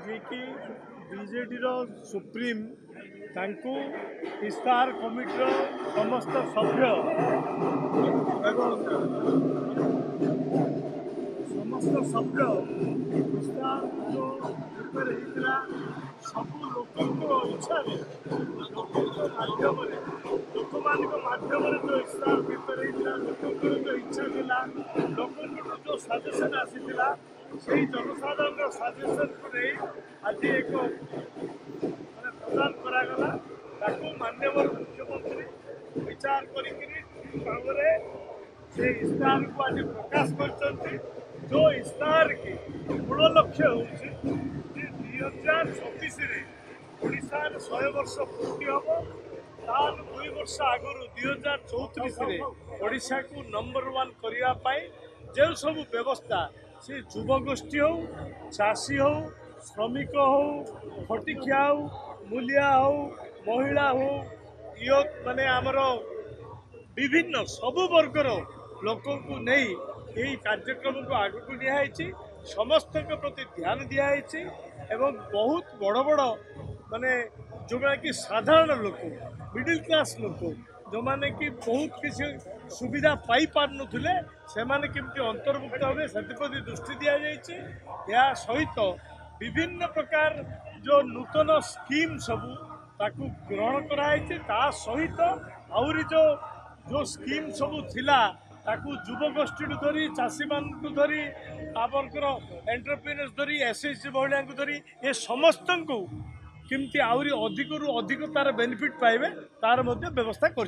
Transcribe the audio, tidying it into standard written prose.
जी कि BJD supreme तांकू इस्तार कमिटर समस्त सभ्य समस्त सभ्य इस्तार जो प्रिपेयर होता सब लोक इच्छा लोक माध्यम जो इस्तार प्रिपेयर होता लोक जो इच्छा था लोक जो सजेसन आसीला से जनसाधारण सजेसन को नहीं आज एक प्रदान करागला माननीय मुख्यमंत्री विचार कर से इस्तार को आज प्रकाश कर जो इस्तार की मूल लक्ष्य हूँ 2026 ओडिशार 100 वर्ष पूर्ति हम तार 2 वर्ष आगु 2034 ओडिशा को नंबर 1 करने जो सब व्यवस्था से युवगोष्ठी हो चाषी हो श्रमिक हो खटिखिया हो मूलिया हो महिला हो यूथ माने आमर विभिन्न सबु वर्गर लोक को नहीं यही कार्यक्रम को आग को निहाई समस्त प्रति ध्यान दिखाई एवं बहुत बड़ बड़ माने जोटा कि साधारण लोक मिडिल क्लास लोक जो माने कि बहुत किसी सुविधा पाई पार नुले से माने केमती अंतर्भुक्त हे से दृष्टि दि जाए सहित विभिन्न प्रकार जो नूतन स्कीम सबू ताकू ग्रहण कराई सहित आउरी जो स्कीम सबू थिला ताकू युवगोष्ठी धरी चाषी मान धरी आपंकर एंटरप्रेन्योर्स धरी एसएचजी महिला धरी ये समस्त को किमती आउरी अधिक रु अधिक तार बेनिफिट पाइबे तार मध्य व्यवस्था कर।